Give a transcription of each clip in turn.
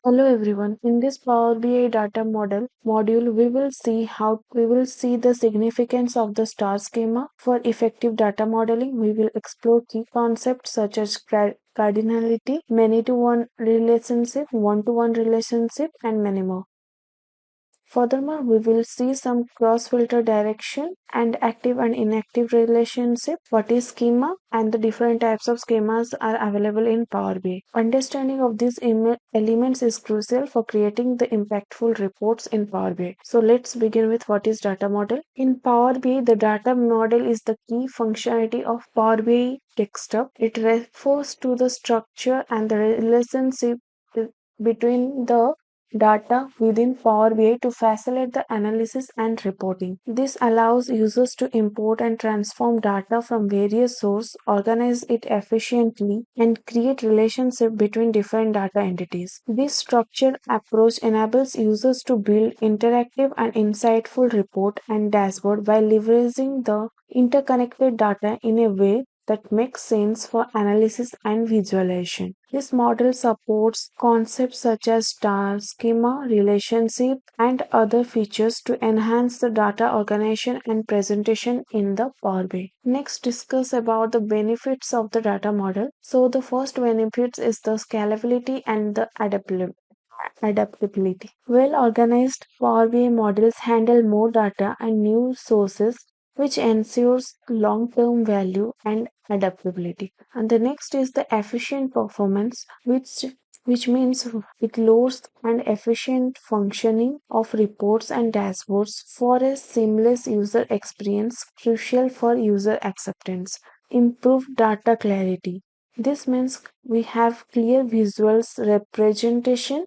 Hello everyone. In this Power BI data module, we will see the significance of the star schema for effective data modeling. We will explore key concepts such as cardinality, many-to-one relationship, one-to-one relationship, and many more. Furthermore, we will see some cross-filter direction and active and inactive relationship, what is schema, and the different types of schemas are available in Power BI. Understanding of these elements is crucial for creating the impactful reports in Power BI. So let's begin with what is data model. In Power BI, the data model is the key functionality of Power BI desktop. It refers to the structure and the relationship between the data within Power BI to facilitate the analysis and reporting. This allows users to import and transform data from various sources, organize it efficiently, and create relationship between different data entities. This structured approach enables users to build interactive and insightful report and dashboard by leveraging the interconnected data in a way that makes sense for analysis and visualization. This model supports concepts such as star, schema, relationship, and other features to enhance the data organization and presentation in the Power BI. Next, discuss about the benefits of the data model. So, the first benefits is the scalability and the adaptability. Well organized Power BI models handle more data and new sources, which ensures long term value and adaptability. And the next is the efficient performance, which means it lowers and efficient functioning of reports and dashboards for a seamless user experience crucial for user acceptance. Improved data clarity. This means we have clear visuals representation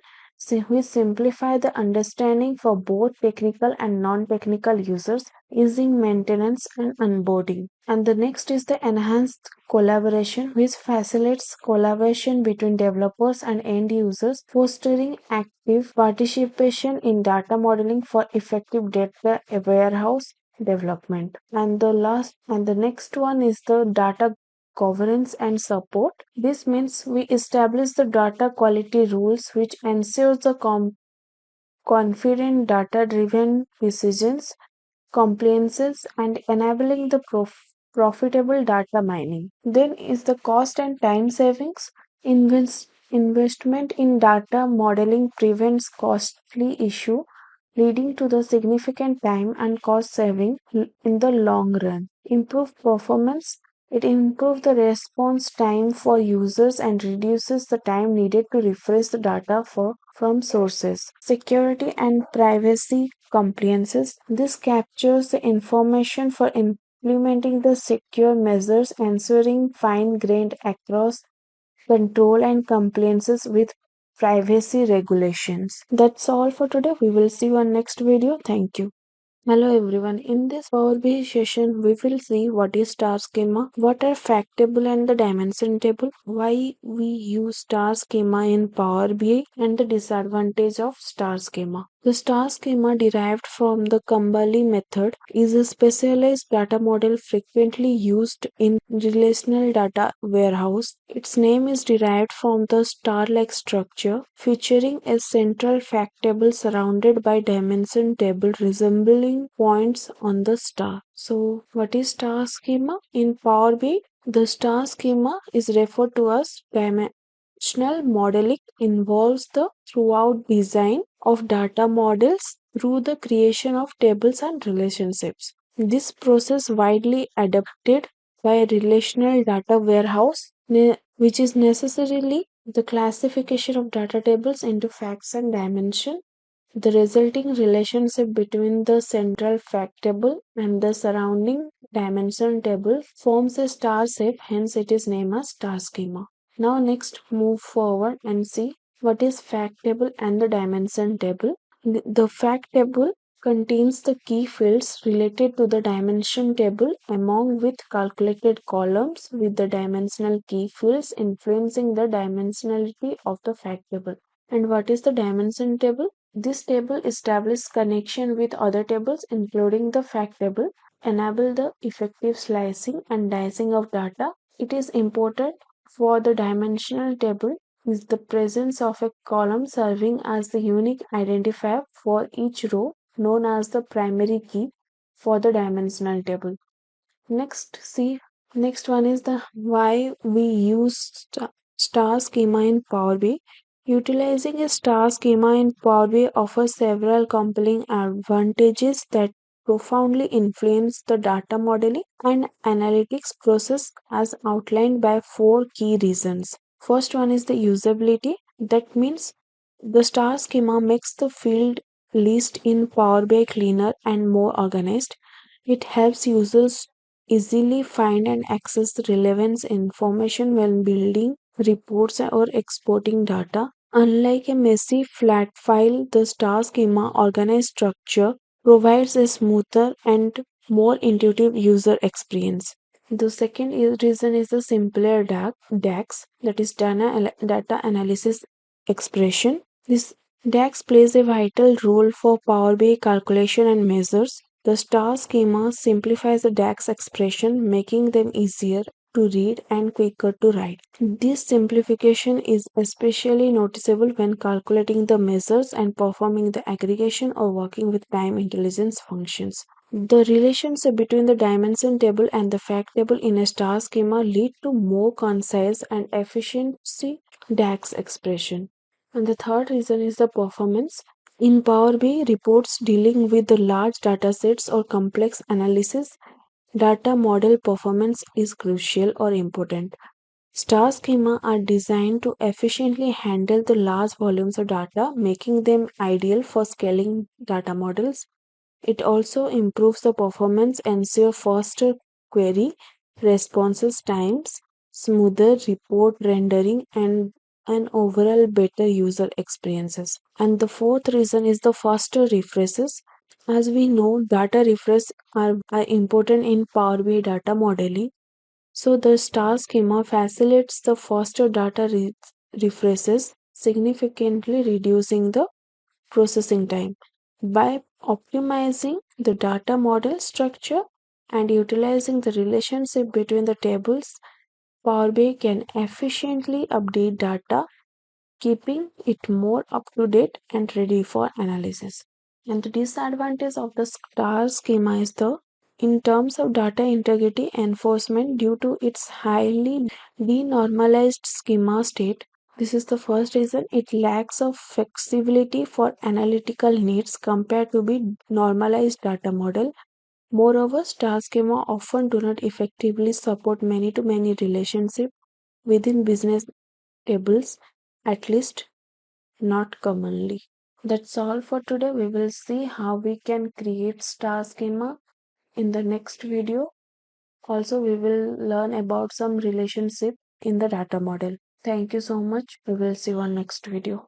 which simplify the understanding for both technical and non-technical users using maintenance and onboarding. And the next is the enhanced collaboration, which facilitates collaboration between developers and end users, fostering active participation in data modeling for effective data warehouse development. And the next one is the data governance and support. This means we establish the data quality rules which ensures the confident data driven decisions, compliances, and enabling the profitable data mining. Then is the cost and time savings. Investment in data modeling prevents costly issue, leading to the significant time and cost saving in the long run. Improved performance. It improves the response time for users and reduces the time needed to refresh the data from sources. Security and privacy compliances. This captures the information for implementing the secure measures, ensuring fine-grained across control and compliances with privacy regulations. That's all for today. We will see you on next video. Thank you. Hello everyone. In this Power BI session, we will see what is star schema, what are fact table and the dimension table, why we use star schema in Power BI, and the disadvantage of star schema. The star schema derived from the Kambali method is a specialized data model frequently used in relational data warehouse. Its name is derived from the star-like structure featuring a central fact table surrounded by dimension table resembling points on the star. So, what is star schema? In Power BI, the star schema is referred to as dimensional modeling involves the throughout design of data models through the creation of tables and relationships. This process widely adopted by a relational data warehouse, which is necessarily the classification of data tables into facts and dimension. The resulting relationship between the central fact table and the surrounding dimension table forms a star shape, hence it is named as star schema. Now next move forward and see what is fact table and the dimension table. The fact table contains the key fields related to the dimension table among with calculated columns with the dimensional key fields influencing the dimensionality of the fact table. And what is the dimension table? This table establishes connection with other tables including the fact table, enable the effective slicing and dicing of data. It is important for the dimensional table is the presence of a column serving as the unique identifier for each row, known as the primary key for the dimensional table. Next, see, next one is the why we use star schema in Power BI. Utilizing a star schema in Power BI offers several compelling advantages that profoundly influence the data modeling and analytics process as outlined by four key reasons. First one is the usability. That means the star schema makes the field list in Power BI cleaner and more organized. It helps users easily find and access the relevant information when building reports or exporting data. Unlike a messy flat file, the star schema organized structure provides a smoother and more intuitive user experience. The second reason is the simpler DAX, that is data analysis expression. This DAX plays a vital role for Power BI calculation and measures. The star schema simplifies the DAX expression, making them easier to read and quicker to write. This simplification is especially noticeable when calculating the measures and performing the aggregation or working with time intelligence functions. The relationship between the dimension table and the fact table in a star schema lead to more concise and efficiency DAX expression. And the third reason is the performance. In Power BI reports dealing with the large datasets or complex analysis, data model performance is crucial or important. Star schema are designed to efficiently handle the large volumes of data, making them ideal for scaling data models. It also improves the performance, ensure faster query responses times, smoother report rendering, and an overall better user experiences. And the fourth reason is the faster refreshes. As we know, data refreshes are important in Power BI data modeling. So the star schema facilitates the faster data refreshes, significantly reducing the processing time. By optimizing the data model structure and utilizing the relationship between the tables, Power BI can efficiently update data, keeping it more up to date and ready for analysis. And the disadvantage of the star schema is the in terms of data integrity enforcement due to its highly denormalized schema state. This is the first reason it lacks of flexibility for analytical needs compared to the normalized data model. Moreover, star schema often do not effectively support many-to-many relationship within business tables, at least not commonly. That's all for today. We will see how we can create star schema in the next video. Also, we will learn about some relationship in the data model. Thank you so much. We will see you on next video.